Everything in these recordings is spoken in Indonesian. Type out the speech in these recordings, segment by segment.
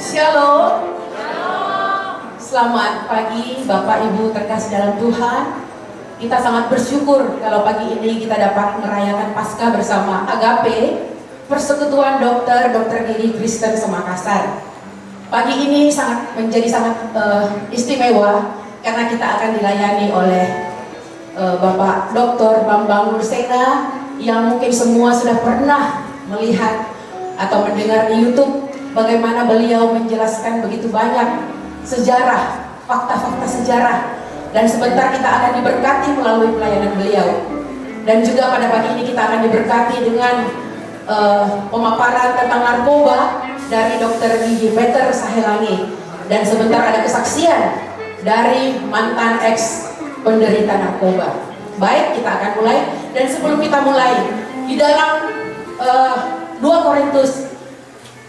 Shalom. Selamat pagi Bapak Ibu terkasih dalam Tuhan. Kita sangat bersyukur kalau pagi ini kita dapat merayakan Paskah bersama Agape, Persekutuan Dokter Gigi Kristen Semakassar. Pagi ini menjadi sangat istimewa karena kita akan dilayani oleh Bapak Dr. Bambang Nursena yang mungkin semua sudah pernah melihat atau mendengar di YouTube bagaimana beliau menjelaskan begitu banyak sejarah, fakta-fakta sejarah, dan sebentar kita akan diberkati melalui pelayanan beliau. Dan juga pada pagi ini kita akan diberkati dengan pemaparan tentang narkoba dari Dr. Gigi Peter Sahelangi, dan sebentar ada kesaksian dari mantan ex penderita narkoba. Baik, kita akan mulai. Dan sebelum kita mulai, di dalam 2 Korintus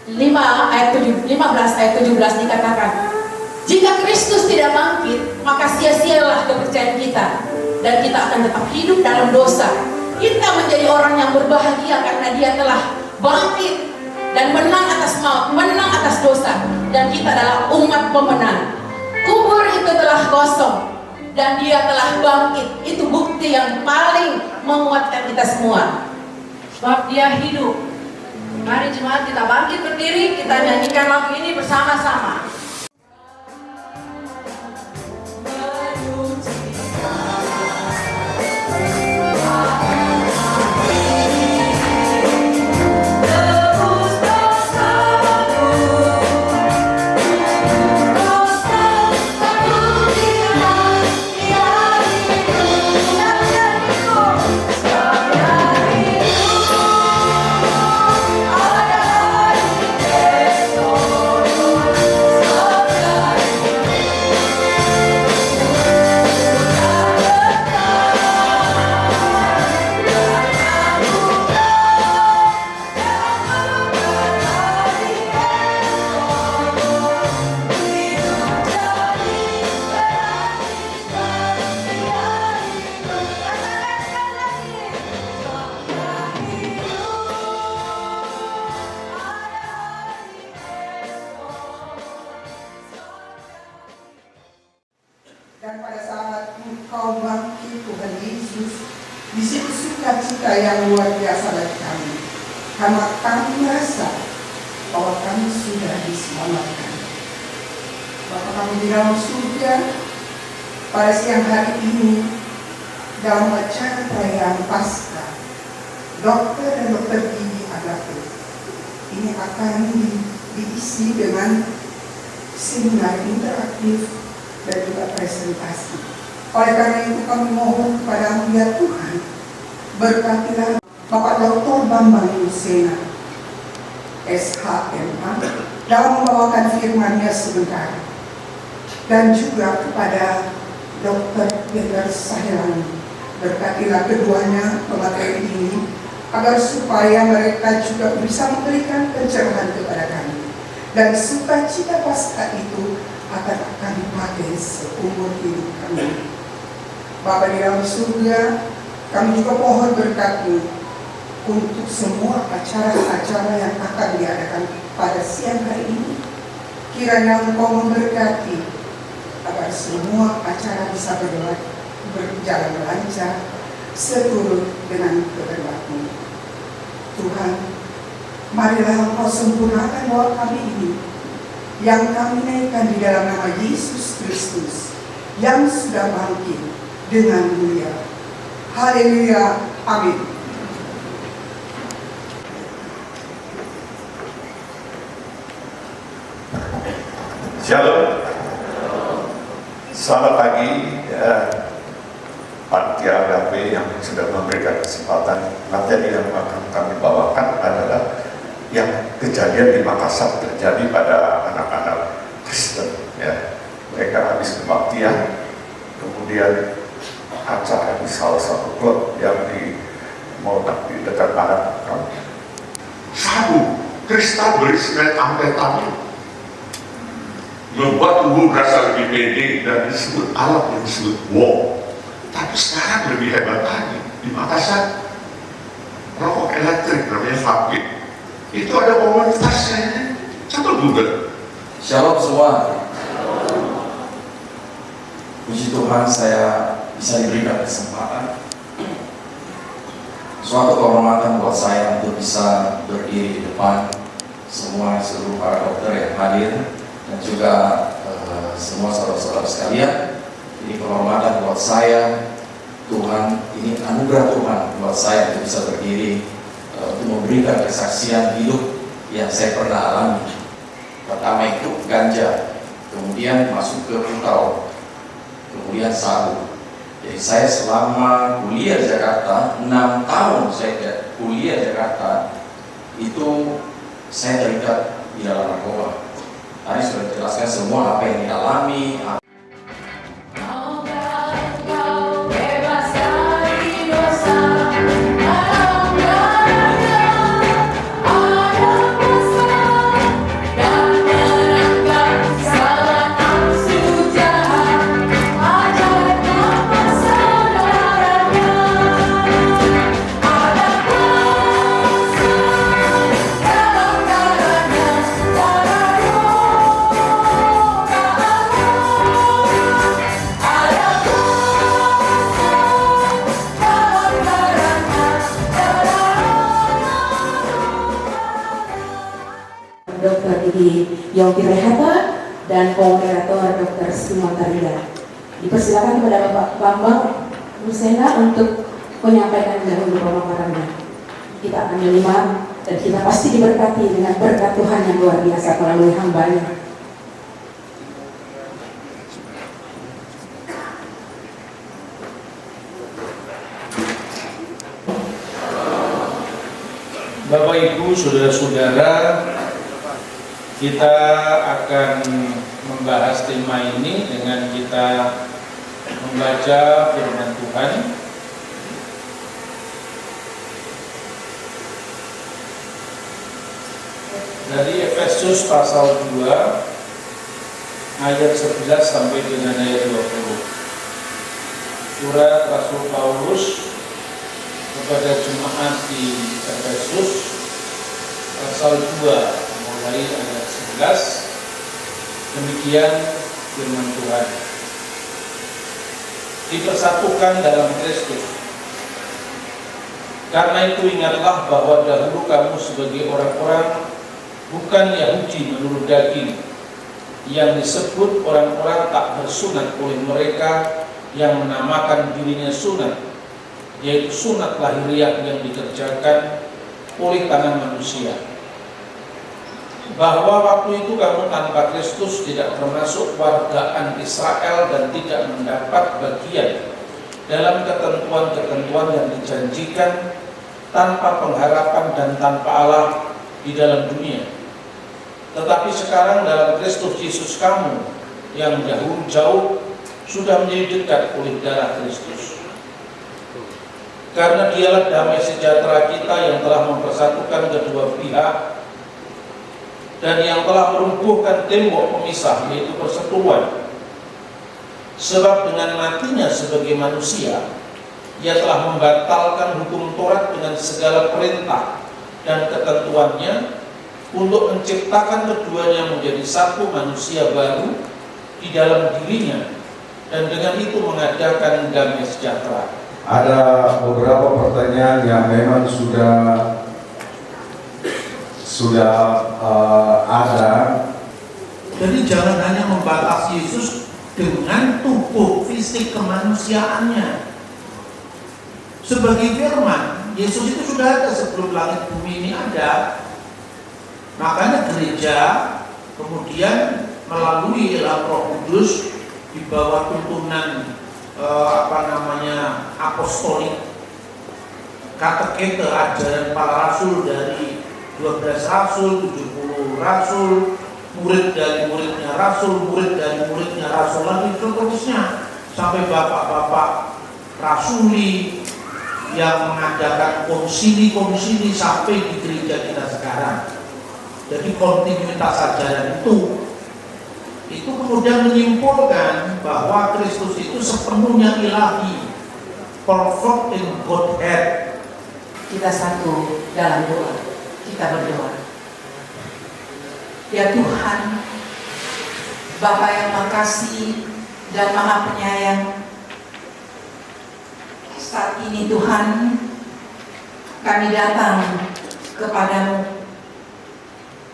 15 ayat 17 dikatakan, jika Kristus tidak bangkit, maka sia-sialah kepercayaan kita, dan kita akan tetap hidup dalam dosa. Kita menjadi orang yang berbahagia karena Dia telah bangkit dan menang atas maut, menang atas dosa, dan kita adalah umat pemenang. Kubur itu telah kosong dan Dia telah bangkit. Itu bukti yang paling menguatkan kita semua, sebab Dia hidup. Mari jemaat kita bangkit berdiri, kita nyanyikan lagu ini bersama-sama. Dan pada saat Engkau bangkit, Tuhan Yesus, di situ sukacita yang luar biasa bagi kami, karena kami merasa bahwa kami sudah diselamatkan. Bapa kami di dalam surga, pada siang hari ini dalam acara perayaan Paskah, dokter dan dokter gigi Agape ini akan diisi dengan seminar interaktif dan juga presentasi. Oleh karena itu kami mohon kepada ya Tuhan, berkatilah Bapak Dr. Bambang Nursena SHMA dalam membawakan firman-Nya sebentar, dan juga kepada Dr. Peter Sahelangi, berkatilah keduanya pemateri ini agar supaya mereka juga bisa memberikan pencerahan kepada kami, dan sukacita Paskah itu akan dipakai seumur hidup kami. Bapa di dalam surga, kami juga mohon berkat-Mu untuk semua acara-acara yang akan diadakan pada siang hari ini. Kiranya Engkau memberkati agar semua acara bisa berjalan lancar seturut dengan kehendak-Mu. Tuhan, marilah Engkau sempurnakan doa kami ini yang kami naikkan di dalam nama Yesus Kristus yang sudah bangkit dengan mulia. Haleluya, amin. Shalom. Selamat pagi Panitia Agape yang sudah memberikan kesempatan. Materi yang akan kami bawakan adalah yang kejadian di Makassar terjadi pada anak-anak Kristen, ya. Mereka habis kebaktian, kemudian acara di salah satu klub yang di dekat barat. Sabu kristal berisi amfetamin membuat tubuh berasa lebih pede dan disebut alat yang disebut wow. Tapi sekarang lebih hebat lagi di Makassar, rokok elektrik namanya vape. Itu ada komunitasnya, coba Google. Shalom semua. Puji Tuhan saya bisa diberikan kesempatan, suatu kehormatan buat saya untuk bisa berdiri di depan seluruh para dokter yang hadir dan juga semua saudara-saudara sekalian. Ini kehormatan buat saya, Tuhan, ini anugerah Tuhan buat saya untuk bisa berdiri untuk memberikan kesaksian hidup yang saya pernah alami. Pertama itu ganja, kemudian masuk ke putau, kemudian sabu. Jadi saya selama kuliah di Jakarta, 6 tahun saya kuliah di Jakarta, itu saya terikat di dalam narkoba. Tadi sudah dijelaskan semua apa yang dialami. Dr. Didi Yongki Rehata dan co-moderator Dr. Simon Taria. Dipersilakan kepada Bapak Bambang Musena untuk menyampaikan dahulu pemaparannya. Kita akan menyimak dan kita pasti diberkati dengan berkat Tuhan yang luar biasa melalui hambanya. Bapak Ibu, saudara-saudara, kita akan membahas tema ini dengan kita membaca firman Tuhan dari Efesus pasal 2 ayat 11 sampai dengan ayat 20. Surat Rasul Paulus kepada jemaat di Efesus pasal 2 mulai ayat 11. Demikian firman Tuhan. Dipersatukan dalam Kristus. Karena itu ingatlah bahwa dahulu kamu sebagai orang-orang bukan Yahudi menurut daging, yang disebut orang-orang tak bersunat oleh mereka yang menamakan dirinya sunat, yaitu sunat lahiriah yang dikerjakan oleh tangan manusia. Bahwa waktu itu kamu tanpa Kristus tidak termasuk wargaan Israel dan tidak mendapat bagian dalam ketentuan-ketentuan yang dijanjikan, tanpa pengharapan dan tanpa Allah di dalam dunia. Tetapi sekarang dalam Kristus Yesus kamu yang dahulu jauh sudah menjadi dekat oleh darah Kristus. Karena dialah damai sejahtera kita yang telah mempersatukan kedua pihak dan yang telah merumpuhkan tembok pemisah, yaitu persekutuan. Sebab dengan matinya sebagai manusia, ia telah membatalkan hukum Taurat dengan segala perintah dan ketentuannya, untuk menciptakan keduanya menjadi satu manusia baru di dalam dirinya, dan dengan itu mengadakan damai sejahtera. Ada beberapa pertanyaan yang memang sudah ada. Jadi jangan hanya membatasi Yesus dengan tubuh fisik kemanusiaannya. Sebagai firman, Yesus itu sudah ada sebelum langit bumi ini ada. Makanya gereja kemudian melalui Roh Kudus di bawah tuntunan apostolik, katekete, ajaran para rasul dari 12 rasul, 70 rasul, murid dari muridnya rasul, murid dari muridnya rasul lagi, seterusnya sampai bapak-bapak rasuli yang mengadakan konsili-konsili sampai di gereja kita sekarang. Jadi kontinuitas ajaran itu kemudian menyimpulkan bahwa Kristus itu sepenuhnya ilahi, perfect in Godhead. Kita satu dalam doa. Kita berdoa. Ya Tuhan, Bapa yang makasih dan maha penyayang, saat ini Tuhan kami datang kepadamu.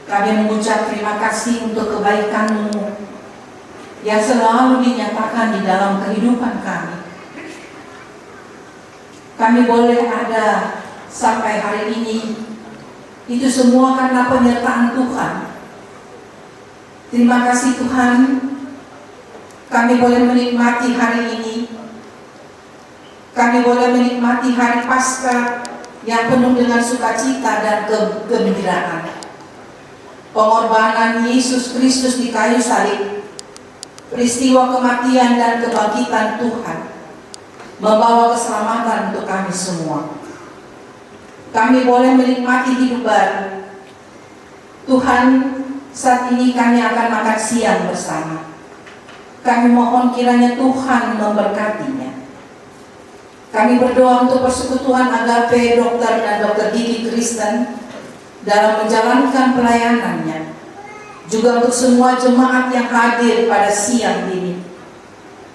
Kami mengucap terima kasih untuk kebaikan-Mu yang selalu dinyatakan di dalam kehidupan kami. Kami boleh ada sampai hari ini, itu semua karena penyertaan Tuhan. Terima kasih Tuhan, kami boleh menikmati hari ini. Kami boleh menikmati hari Paskah yang penuh dengan sukacita dan kegembiraan. Pengorbanan Yesus Kristus di kayu salib, peristiwa kematian dan kebangkitan Tuhan, membawa keselamatan untuk kami semua. Kami boleh menikmati hidup baru. Tuhan, saat ini kami akan makan siang bersama. Kami mohon kiranya Tuhan memberkatinya. Kami berdoa untuk persekutuan Agape Dokter dan Dokter Gigi Kristen dalam menjalankan pelayanannya. Juga untuk semua jemaat yang hadir pada siang ini.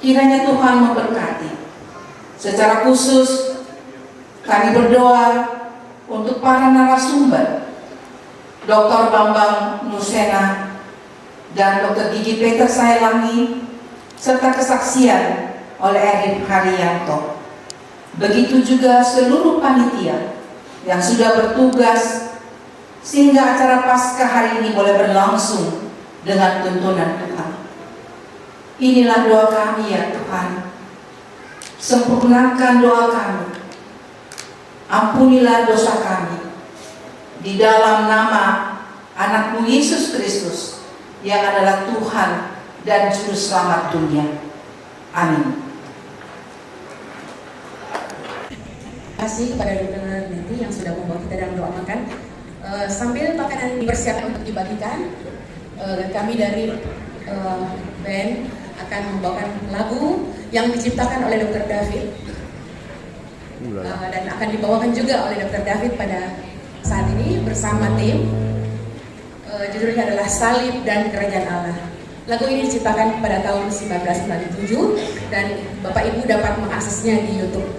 Kiranya Tuhan memberkati. Secara khusus kami berdoa untuk para narasumber, Dr. Bambang Nusena dan Dr. Gigi Peter Saelangi, serta kesaksian oleh Erif Haryanto. Begitu juga seluruh panitia yang sudah bertugas sehingga acara Paskah hari ini boleh berlangsung dengan tuntunan Tuhan. Inilah doa kami ya Tuhan. Sempurnakan doa kami. Ampunilah dosa kami. Di dalam nama Anak-Mu Yesus Kristus yang adalah Tuhan dan Juru Selamat dunia. Amin. Terima kasih kepada Dokter Nanti yang sudah membawa kita dalam doa makan. Sambil makanan dipersiapkan untuk dibagikan, kami dari band akan membawakan lagu yang diciptakan oleh Dr. David dan akan dibawakan juga oleh Dr. David pada saat ini bersama tim. Judulnya adalah Salib dan Kerajaan Allah. Lagu ini diciptakan pada tahun 1997 dan Bapak Ibu dapat mengaksesnya di YouTube.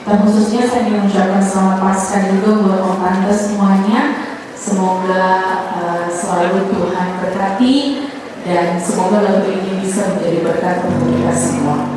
Terkhususnya saya ingin mengucapkan selamat Paskah juga buat Om Tante semuanya. Semoga selalu Tuhan berkati dan semoga lagu ini bisa menjadi berkat untuk kita semua.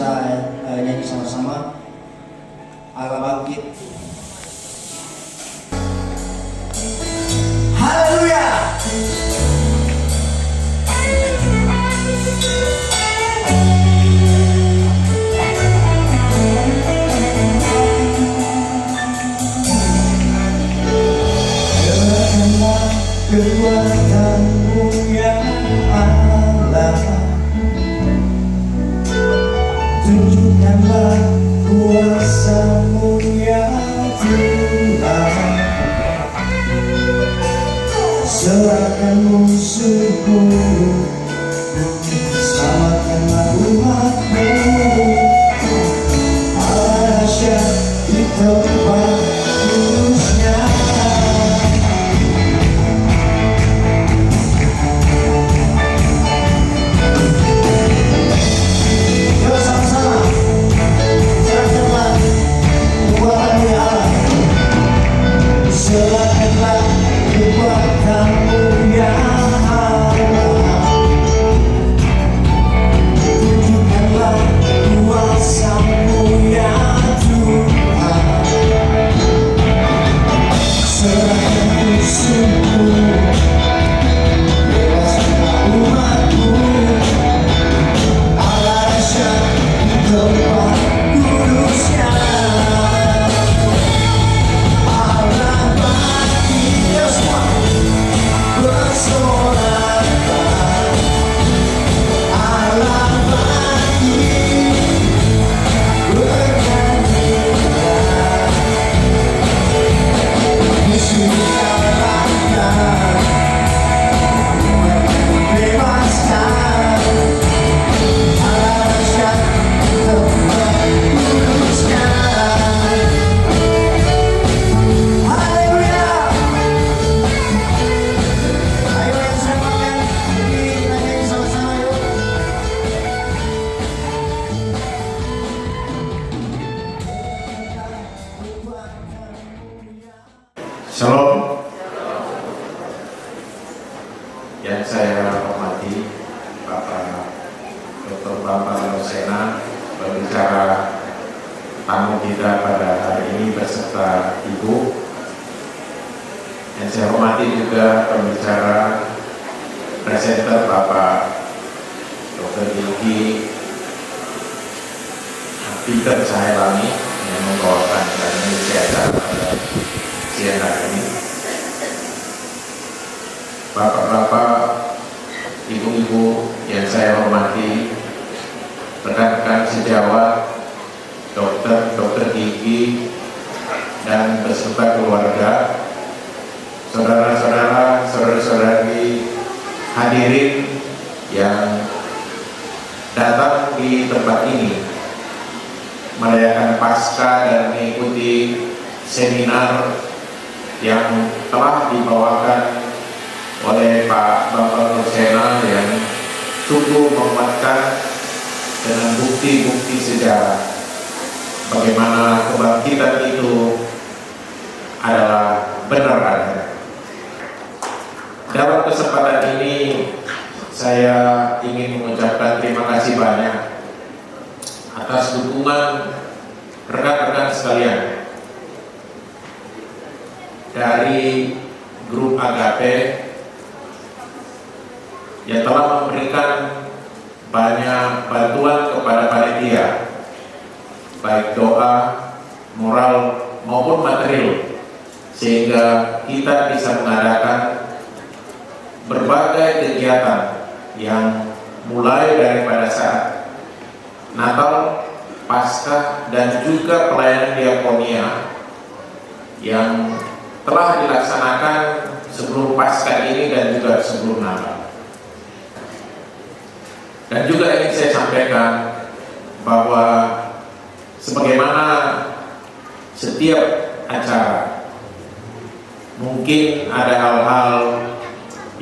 bisa nyanyi sama-sama. Allah bangkit. Haleluya. Serahkanlah kekuatanmu ya Allah, tunjukkanlah kuasa-Mu ya Tuhan. Serahkan musuhmu, selamatkanlah umat-Mu. Allah dahsyat di tempat kudus-Nya. Yuk sama-sama, serahkanlah kekuatan-Mu ya Allah. Serahkanlah kekuatan-Mu ya Allah, tunjukkanlah kuasa-Mu ya Tuhan. Serahkan musuhmu, bebaskanlah umat-Mu. Allah dahsyat di tempat kudus-Nya. Allah bangkit, ya semua bersorak. Allah bangkit, bernyanyilah. Musuh dikalahkan, bebaskan. Allah dahsyat di tempat kudus-Nya. Haleluya. Ayo yang sudah makan, kita nyanyi sama-sama yuk. Shalom. Yang saya hormati Bapak Dr. Bambang Rosena, pembicara tamu kita pada hari ini beserta Ibu. Yang saya hormati juga pembicara presenter Bapak Dr. Gigi Peter Cahaylami yang membawakan acara pada siang hari ini. Bapak-bapak, ibu-ibu yang saya hormati, rekan-rekan sejawat, dokter gigi, dan beserta keluarga, saudara-saudara, saudara-saudari hadirin yang datang di tempat ini merayakan Paskah dan mengikuti seminar yang telah dibawakan oleh Pak Bambang Rosena yang sungguh menguatkan dengan bukti-bukti sejarah bagaimana kebangkitan itu adalah benar adanya. Dalam kesempatan ini saya ingin mengucapkan terima kasih banyak atas dukungan rekan-rekan sekalian dari grup Agape yang telah memberikan banyak bantuan kepada panitia, baik doa, moral maupun material, sehingga kita bisa mengadakan berbagai kegiatan yang mulai daripada saat Natal, Paskah, dan juga pelayanan diakonia yang telah dilaksanakan sebelum Paskah ini dan juga sebelum Natal. Dan juga ingin saya sampaikan bahwa sebagaimana setiap acara mungkin ada hal-hal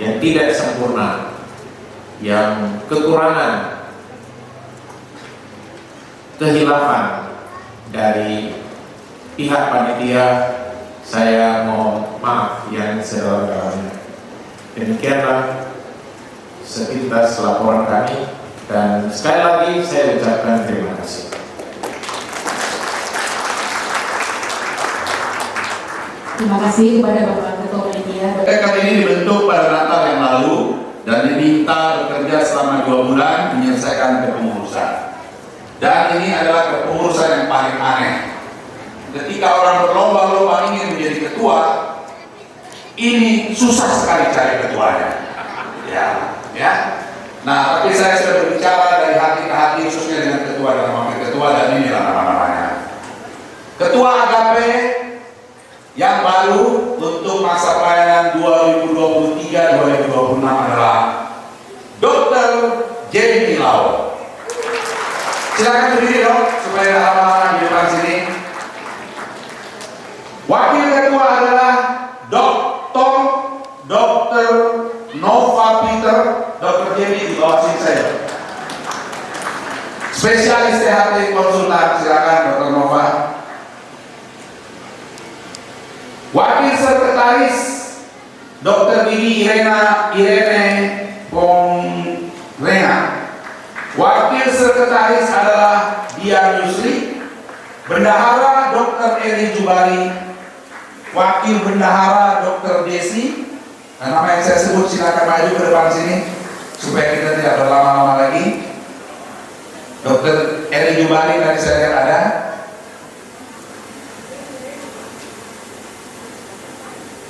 yang tidak sempurna, yang kekurangan, kehilafan dari pihak panitia, saya mohon maaf yang sedalam-dalamnya. Demikianlah sepintas laporan kami. Dan sekali lagi saya ucapkan terima kasih. Terima kasih kepada Bapak Ketua Panitia. TK ini dibentuk pada Natal yang lalu dan diminta bekerja selama 2 bulan menyelesaikan kepengurusan. Dan ini adalah kepengurusan yang paling aneh. Ketika orang berlomba-lomba ingin menjadi ketua, ini susah sekali cari ketuanya. Ya. Nah, tapi saya sudah berbicara dari hati ke hati khususnya dengan ketua dan wakil ketua, dan inilah nama-namanya. Ketua Agape yang baru untuk masa pelayanan 2023-2026 adalah Dr. Jamie Lau. Silakan berdiri dong supaya lama-lama di depan sini. Wakil ketua adalah Dr. Nova Peter. Dr. Jamie di bawah sini saya. Spesialis THT konsultan, silakan Dr. Nova. Wakil Sekretaris Dr. Irene Pongrena. Wakil Sekretaris adalah Dian Yusri. Bendahara Dr. Eri Jubari. Wakil Bendahara Dr. Desi. Nah, nama yang saya sebut silakan maju ke depan sini supaya kita tidak berlama-lama lagi. Dr. Eri Jubari tadi saya lihat ada.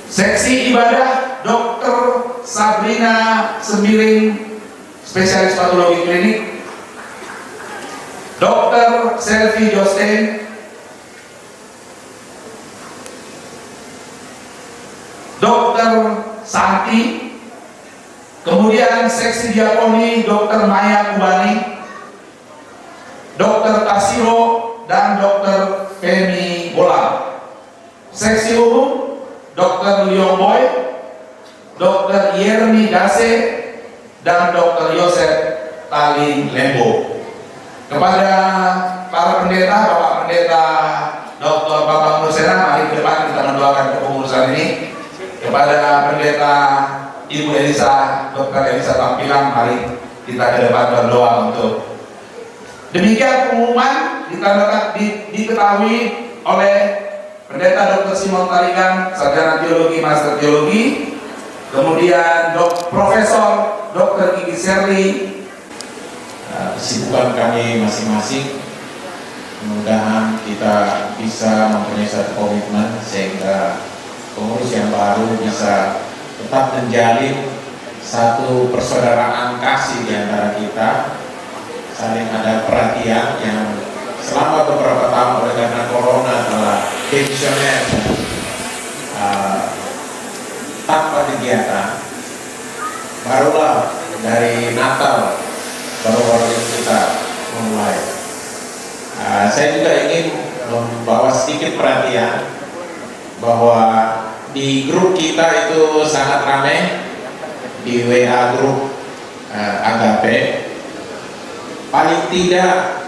Seksi ibadah Dr. Sabrina Sembiring, spesialis patologi klinik. Dr. Selvi Josten. Dr. Santi. Kemudian seksi diakoni Dr. Maya Kubani, Dr. Tasiro, dan Dr. Femi Bolang. Seksi umum Dr. Liong Boy, Dr. Yermi Dase, dan Dr. Yosef Tali Lembo. Kepada para pendeta, Bapak Pendeta Dr. Bapak Mursena, mari ke depan kita mendoakan kepengurusan ini. Kepada Pendeta Ibu Elisa, Dr. Elisa Tampilang, mari kita ke depan berdoa untuk. Demikian pengumuman diketahui oleh Pendeta Dr. Simon Tarigan, Sarjana Teologi, Master Teologi. Kemudian Profesor Dr. Gigi Serli. Kesibukan kami masing-masing, mudah-mudahan kita bisa mempunyai satu komitmen sehingga pengurus yang baru bisa tetap menjalin satu persaudaraan kasih di antara kita, saling ada perhatian yang selama beberapa tahun oleh karena corona telah pensiuner tanpa kegiatan. Barulah dari Natal baru kita memulai. Saya juga ingin membawa sedikit perhatian bahwa di grup kita itu sangat ramai, di WA grup Agape. Paling tidak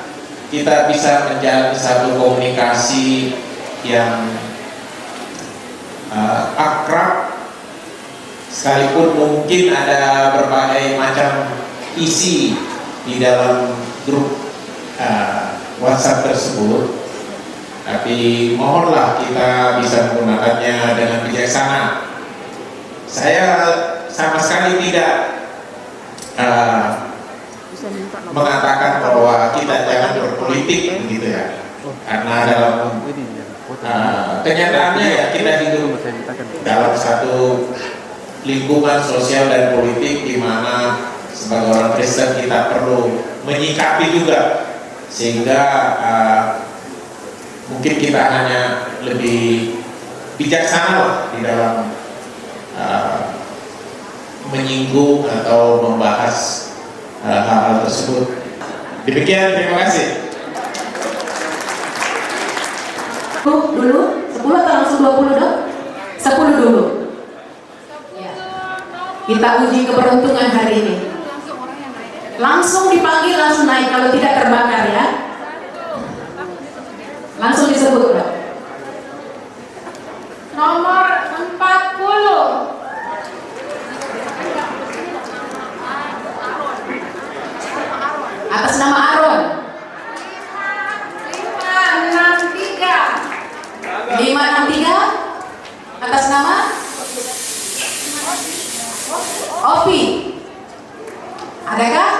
kita bisa menjalin satu komunikasi yang akrab, sekalipun mungkin ada berbagai macam isi di dalam grup WhatsApp tersebut, tapi mohonlah kita bisa menggunakannya dengan bijaksana. Saya sama sekali tidak mengatakan bahwa kita jangan berpolitik begitu ya, karena dalam kenyataannya ya kita hidup dalam satu lingkungan sosial dan politik di mana sebagai orang Kristen kita perlu menyikapi juga, sehingga mungkin kita hanya lebih bijaksana lah di dalam menyinggung atau membahas hal-hal tersebut. Demikian, terima kasih. Dulu 10 atau langsung 20 dong? 10 dulu. Ya. Kita uji keberuntungan hari ini. Langsung dipanggil, langsung naik, kalau tidak terbakar ya. Langsung disebut dong. Nomor 40. Atas nama Aaron. 563. Atas nama Opi. Adakah?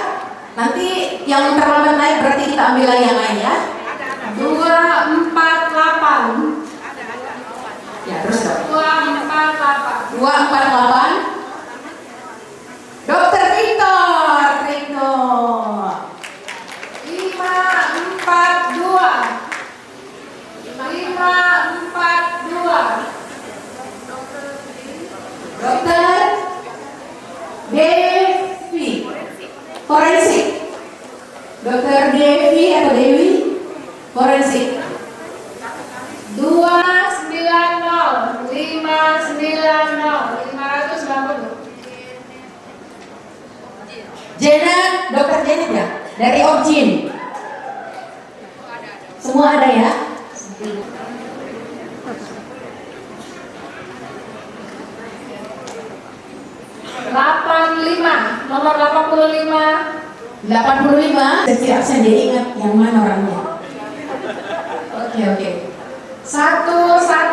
Nanti yang terlambat naik berarti kita ambil lagi yang lain ya. 248. Ya, terus dong. 248. 248. Dokter Victor, Trino. 542. 542. Dokter Devi, forensik. Dokter Devi atau Dewi, forensik. 290. 590. Janet, dokter Janet ya, dari Objin. Semua ada ya. 85. Nomor 85. 85. Setiap saya jadi ingat yang mana orangnya. Oke. 118.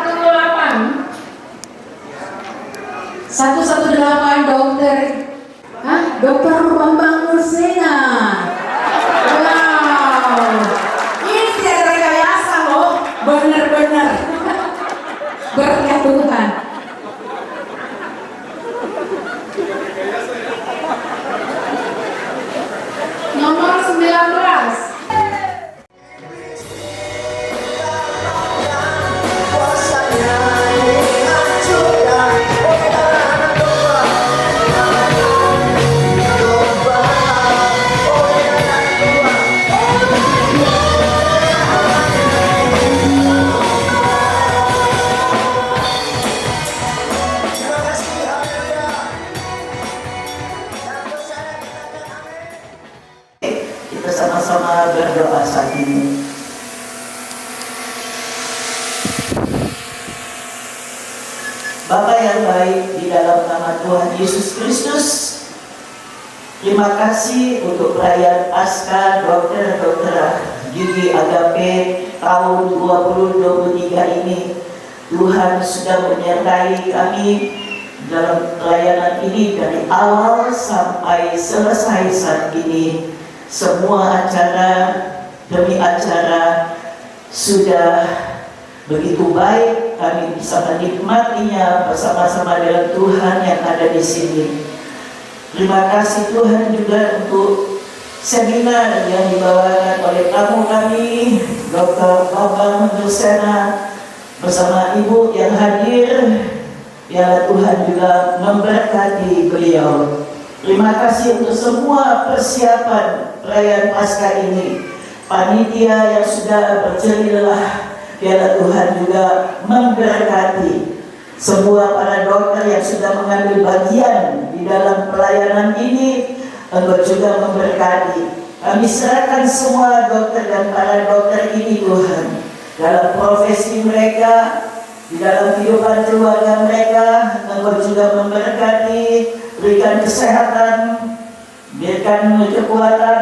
118 dokter. Dokter Bambang Nursena. Wow. Ini tidak ada rekayasa loh. Benar-benar. Berkat Tuhan. Nomor 19. Kita sama-sama berdoa saat ini. Bapa yang baik, di dalam nama Tuhan Yesus Kristus, terima kasih untuk perayaan Paskah Dokter Gigi Agape tahun 2023 ini. Tuhan sudah menyertai kami dalam pelayanan ini dari awal sampai selesai saat ini. Semua acara demi acara sudah begitu baik, kami bisa menikmatinya bersama-sama dengan Tuhan yang ada di sini. Terima kasih Tuhan juga untuk seminar yang dibawakan oleh tamu kami, Dr. Bambang Nursena bersama Ibu yang hadir. Biarlah Tuhan juga memberkati beliau. Terima kasih untuk semua persiapan perayaan Paskah ini. Panitia yang sudah berjelilah, biarlah Tuhan juga memberkati. Semua para dokter yang sudah mengambil bagian di dalam pelayanan ini, Engkau juga memberkati. Kami serahkan semua dokter dan para dokter ini Tuhan, dalam profesi mereka, di dalam kehidupan keluarga mereka. Engkau juga memberkati, berikan kesehatan, berikan kekuatan,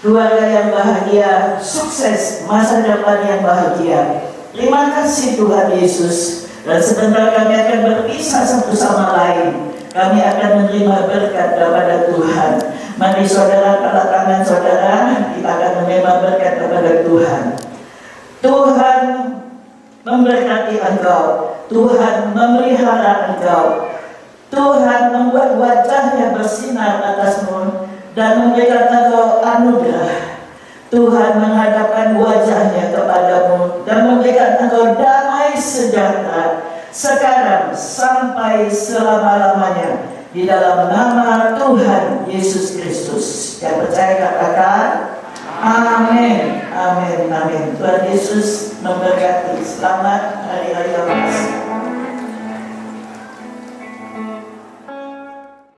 keluarga yang bahagia, sukses, masa depan yang bahagia. Terima kasih Tuhan Yesus. Dan sebentar kami akan berpisah satu sama lain. Kami akan menerima berkat daripada Tuhan. Mari saudara, angkat tangan saudara, kita akan menerima berkat daripada Tuhan. Tuhan memberkati engkau. Tuhan memelihara engkau. Tuhan membuat wajahnya bersinar atasmu dan memberikan engkau anugerah. Tuhan menghadapkan wajahnya kepadamu dan memberikan engkau damai sejahtera sekarang sampai selama-lamanya, di dalam nama Tuhan Yesus Kristus. Yang percaya katakan amin. Amin. Amin. Tuhan Yesus memberkati. Selamat Hari Raya Paskah.